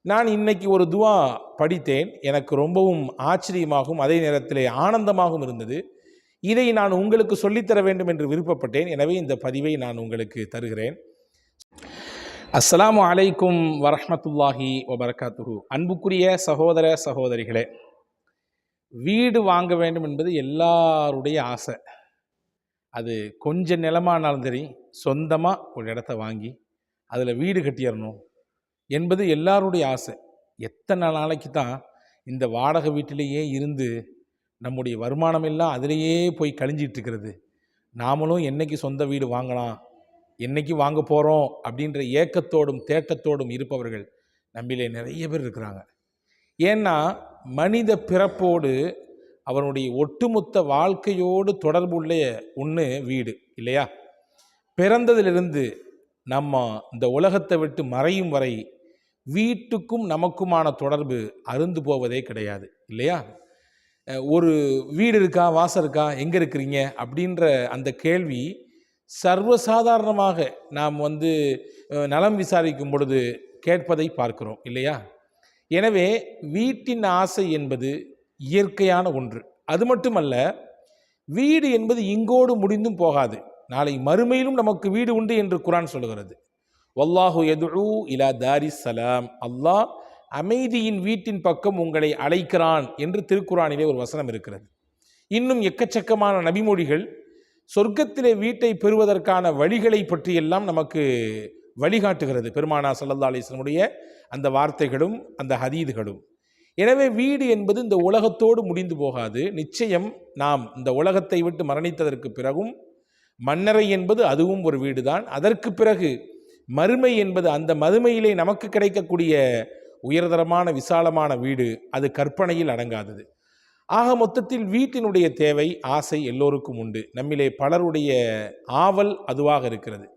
நான் இன்னைக்கு ஒரு துவா படித்தேன். எனக்கு ரொம்பவும் ஆச்சரியமாகவும் அதே நேரத்திலே ஆனந்தமாகவும் இருந்தது. இதை நான் உங்களுக்கு சொல்லித்தர வேண்டும் என்று விருப்பப்பட்டேன். எனவே இந்த பதிவை நான் உங்களுக்கு தருகிறேன். அஸ்ஸலாமு அலைக்கும் வரஹ்மத்துல்லாஹி வபரகாத்துஹு. அன்புக்குரிய சகோதர சகோதரிகளே, வீடு வாங்க வேண்டும் என்பது எல்லாருடைய ஆசை. அது கொஞ்சம் நிலமானாலும் சரி, சொந்தமாக ஒரு இடத்த வாங்கி அதில் வீடு கட்டிடணும் என்பது எல்லாருடைய ஆசை. எத்தனை நாளைக்கு தான் இந்த வாடகை வீட்டிலேயே இருந்து நம்முடைய வருமானம் எல்லாம் அதிலேயே போய் கழிஞ்சிட்டு இருக்கிறது. நாமளும் என்னைக்கு சொந்த வீடு வாங்கலாம், என்னைக்கு வாங்க போகிறோம் அப்படின்ற ஏக்கத்தோடும் தேட்டத்தோடும் இருப்பவர்கள் நம்மிலே நிறைய பேர் இருக்கிறாங்க. ஏன்னா மனித பிறப்போடு அவனுடைய ஒட்டுமொத்த வாழ்க்கையோடு தொடர்புள்ள ஒன்று வீடு இல்லையா? பிறந்ததிலிருந்து நம்ம இந்த உலகத்தை விட்டு மறையும் வரை வீட்டுக்கும் நமக்குமான தொடர்பு அருந்து போவதே கிடையாது இல்லையா? ஒரு வீடு இருக்கா, வாசல் இருக்கா, எங்கே இருக்கிறீங்க அப்படின்ற அந்த கேள்வி சர்வசாதாரணமாக நாம் நலம் விசாரிக்கும் பொழுது கேட்பதை பார்க்கிறோம் இல்லையா? எனவே வீட்டின் ஆசை என்பது இயற்கையான ஒன்று. அது மட்டுமல்ல, வீடு என்பது இங்கோடு முடிந்தும் போகாது. நாளை மறுமையிலும் நமக்கு வீடு உண்டு என்று குர்ஆன் சொல்கிறது. வல்லாஹு யதுஉ இலா தாரிஸ் ஸலாம். அல்லாஹ் அமைதியின் வீட்டின் பக்கம் உங்களை அழைக்கிறான் என்று திருக்குர்ஆனிலே ஒரு வசனம் இருக்கிறது. இன்னும் எக்கச்சக்கமான நபிமொழிகள் சொர்க்கத்திலே வீட்டை பெறுவதற்கான வழிகளை பற்றியெல்லாம் நமக்கு வழிகாட்டுகிறது. பெருமானார் ஸல்லல்லாஹு அலைஹி வஸல்லம் அந்த வார்த்தைகளும் அந்த ஹதீதுகளும். எனவே வீடு என்பது இந்த உலகத்தோடு முடிந்து போகாது. நிச்சயம் நாம் இந்த உலகத்தை விட்டு மரணித்ததற்கு பிறகும் மன்னரை என்பது அதுவும் ஒரு வீடு தான். அதற்கு பிறகு மறுமை என்பது அந்த மறுமையிலே நமக்கு கிடைக்கக்கூடிய உயர்தரமான விசாலமான வீடு, அது கற்பனையில் அடங்காதது. ஆக மொத்தத்தில் வீட்டினுடைய தேவை, ஆசை எல்லோருக்கும் உண்டு. நம்மிலே பலருடைய ஆவல் அதுவாக இருக்கிறது.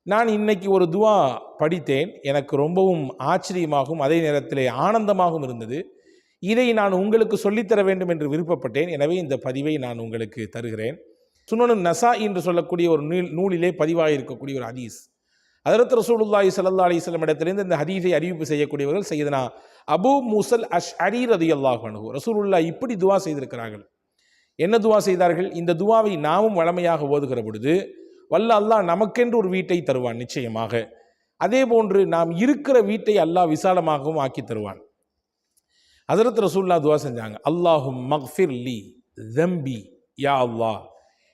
நான் இன்னைக்கு ஒரு துவா படித்தேன். எனக்கு ரொம்பவும் ஆச்சரியமாகவும் அதே நேரத்திலே ஆனந்தமாகவும் இருந்தது. இதை நான் உங்களுக்கு சொல்லித்தர வேண்டும் என்று விருப்பப்பட்டேன். எனவே இந்த பதிவை நான் உங்களுக்கு தருகிறேன். சுனனுன் நசாஇ என்று சொல்லக்கூடிய ஒரு நூலிலே பதிவாகியிருக்கக்கூடிய ஒரு ஹதீஸ். ஹஜ்ரத் ரசூலுல்லாஹி ஸல்லல்லாஹு அலைஹி வஸல்லம் இடத்திலிருந்து இந்த ஹதீஸை அறிவிப்பு செய்யக்கூடியவர்கள் சையதுனா அபூ மூஸல் அஷ்அரி ரலியல்லாஹு அன்ஹு. ரசூலுல்லாஹ் இப்படி துவா செய்திருக்கிறார்கள். என்ன துவா செய்தார்கள்? இந்த துவாவை நாமும் வழமையாக ஓதுகிற பொழுது வல்ல அல்லாஹ் நமக்கென்று ஒரு வீட்டை தருவான் நிச்சயமாக. அதே போன்று நாம் இருக்கிற வீட்டை அல்லாஹ் விசாலமாகவும் ஆக்கி தருவான். ஹஜ்ரத் ரசூலுல்லாஹ் துவா செஞ்சாங்க. அல்லாஹும் மக்ஃபிர் லி தம்பி, யா அல்லாஹ்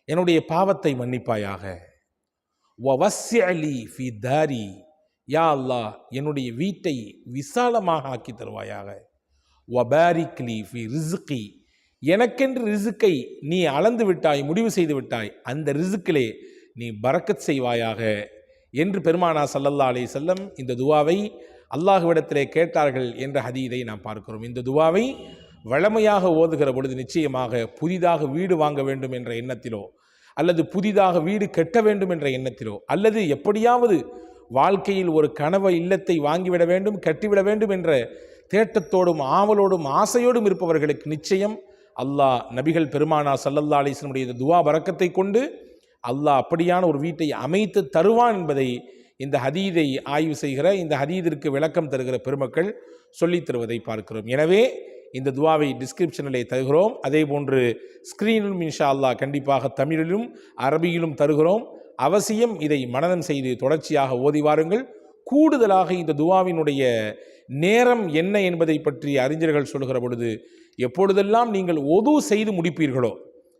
என்னுடைய பாவத்தை மன்னிப்பாயாக. வவஸ்ஸிஅலி ஃபி தாரி, யா அல்லாஹ் என்னுடைய வீட்டை விசாலமாக ஆக்கி தருவாயாக. வபாரிக் லி ஃபி ரிஸ்கி, எனக்கென்று ரிஸ்கை நீ அளந்து விட்டாய், முடிவு செய்து விட்டாய், அந்த ரிஸ்கிலே நீ பரக்கத் செய்வாயாக என்று பெருமானார் ஸல்லல்லாஹு அலைஹி வஸல்லம் இந்த துவாவை அல்லாஹ்விடத்திலே கேட்டார்கள் என்ற ஹதீதை நாம் பார்க்கிறோம். இந்த துவாவை வழமையாக ஓதுகிற பொழுது நிச்சயமாக புதிதாக வீடு வாங்க வேண்டும் என்ற எண்ணத்திலோ, அல்லது புதிதாக வீடு கட்ட வேண்டும் என்ற எண்ணத்திலோ, அல்லது எப்படியாவது வாழ்க்கையில் ஒரு கனவு இல்லத்தை வாங்கிவிட வேண்டும், கட்டிவிட வேண்டும் என்ற தேட்டத்தோடும் ஆவலோடும் ஆசையோடும் இருப்பவர்களுக்கு நிச்சயம் அல்லாஹ் நபிகள் பெருமானார் ஸல்லல்லாஹு அலைஹி வஸல்லம் இந்த துவா பரக்கத்தை கொண்டு அல்லாஹ் அப்படியான ஒரு வீட்டை அமைத்து தருவான் என்பதை இந்த ஹதீதை ஆய்வு செய்கிற, இந்த ஹதீதிற்கு விளக்கம் தருகிற பெருமக்கள் சொல்லித் தருவதை பார்க்கிறோம். எனவே இந்த துவாவை டிஸ்கிரிப்ஷனிலே தருகிறோம். அதே போன்று ஸ்க்ரீனிலும் இன்ஷா அல்லாஹ் கண்டிப்பாக தமிழிலும் அரபியிலும் தருகிறோம். அவசியம் இதை மனனம் செய்து தொடர்ச்சியாக ஓதி வாருங்கள். கூடுதலாக இந்த துவாவினுடைய நேரம் என்ன என்பதை பற்றி அறிஞர்கள் சொல்கிற பொழுது, எப்பொழுதெல்லாம் நீங்கள் ஒது செய்து முடிப்பீர்களோ,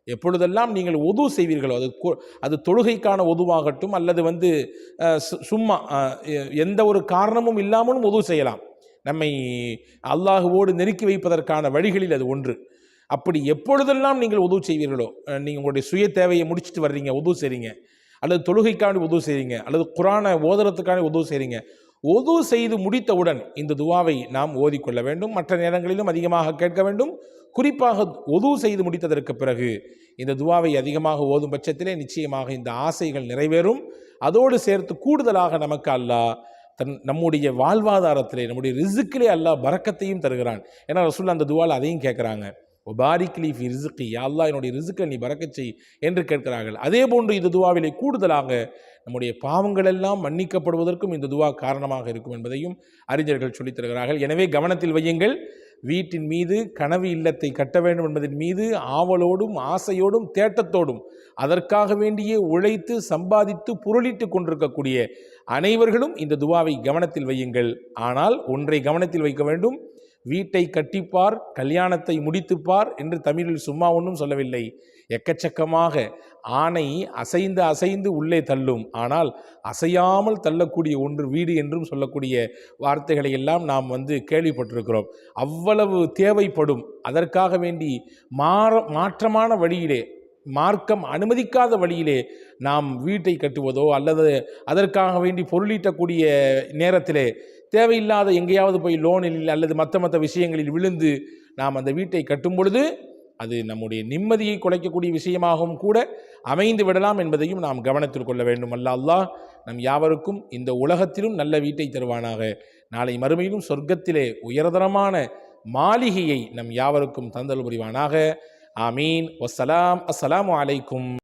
எப்பொழுதெல்லாம் நீங்கள் ஒது செய்வீர்களோ, அது தொழுகைக்கான ஒதுவாகட்டும், அல்லது சும்மா எந்த ஒரு காரணமும் இல்லாமலும் ஒது செய்யலாம். நம்மை அல்லாஹுவோடு நெருக்கி வைப்பதற்கான வழிகளில் அது ஒன்று. அப்படி எப்பொழுதெல்லாம் நீங்கள் உதவு செய்வீர்களோ, நீங்கள் உங்களுடைய சுய தேவையை முடிச்சுட்டு வர்றீங்க, உதவு செய்கிறீங்க, அல்லது தொழுகைக்கான உதவு செய்கிறீங்க, அல்லது குர்ஆனை ஓதுறதுக்கான உதவு செய்கிறீங்க, உதவு செய்து முடித்தவுடன் இந்த துவாவை நாம் ஓதிக்கொள்ள வேண்டும். மற்ற நேரங்களிலும் அதிகமாக கேட்க வேண்டும். குறிப்பாக உதவு செய்து முடித்ததற்கு பிறகு இந்த துவாவை அதிகமாக ஓதும் பட்சத்திலே நிச்சயமாக இந்த ஆசைகள் நிறைவேறும். அதோடு சேர்த்து கூடுதலாக நமக்கு அல்லாஹ் நம்முடைய வாழ்வாதாரத்திலே, நம்முடைய ரிஸ்கிலே அல்லாஹ் பரக்கத்தையும் தருகிறான். ஏன்னா ரசூலுல்லாஹ் அந்த துவாவில் அதையும் கேட்குறாங்க. ஒபாரிக் லீ ஃபி ரிஸ்கி, யா அல்லாஹ் என்னுடைய ரிஸ்கை நீ பரக்கச் செய் என்று கேட்கிறார்கள். அதே போன்று இந்த துவாவிலே கூடுதலாக நம்முடைய பாவங்கள் எல்லாம் மன்னிக்கப்படுவதற்கும் இந்த துவா காரணமாக இருக்கும் என்பதையும் அறிஞர்கள் சொல்லித் தருகிறார்கள். எனவே கவனத்தில் வையுங்கள். வீட்டின் மீது கனவு இல்லத்தை கட்ட வேண்டும் என்பதன் மீது ஆவலோடும் ஆசையோடும் தேட்டத்தோடும் அதற்காக வேண்டியே உழைத்து சம்பாதித்து பொருளிட்டு கொண்டிருக்கக்கூடிய அனைவர்களும் இந்த துவாவை கவனத்தில் வையுங்கள். ஆனால் ஒன்றை கவனத்தில் வைக்க வேண்டும். வீட்டை கட்டிப்பார், கல்யாணத்தை முடித்துப்பார் என்று தமிழில் சும்மா ஒன்றும் சொல்லவில்லை. எக்கச்சக்கமாக ஆணை அசைந்து அசைந்து உள்ளே தள்ளும், ஆனால் அசையாமல் தள்ளக்கூடிய ஒன்று வீடு என்றும் சொல்லக்கூடிய வார்த்தைகளை எல்லாம் நாம் கேள்விப்பட்டிருக்கிறோம். அவ்வளவு தேவைப்படும். அதற்காக வேண்டி மாற்றமான வழியிலே, மார்க்கம் அனுமதிக்காத வழியிலே நாம் வீட்டை கட்டுவதோ அல்லது அதற்காக வேண்டி பொருளீட்டக்கூடிய நேரத்திலே தேவையில்லாத எங்கேயாவது போய் லோனில் அல்லது மற்ற விஷயங்களில் விழுந்து நாம் அந்த வீட்டை கட்டும் பொழுது அது நம்முடைய நிம்மதியை குலைக்கக்கூடிய விஷயமாகவும் கூட அமைந்து விடலாம் என்பதையும் நாம் கவனத்தில் கொள்ள வேண்டும். அல்லாஹ் நம் யாவருக்கும் இந்த உலகத்திலும் நல்ல வீட்டை தருவானாக. நாளை மறுமையிலும் சொர்க்கத்திலே உயர்தரமான மாளிகையை நம் யாவருக்கும் தந்தல் புரிவானாக. ஆமீன். வஸ்ஸலாம். அஸ்ஸலாமு அலைக்கும்.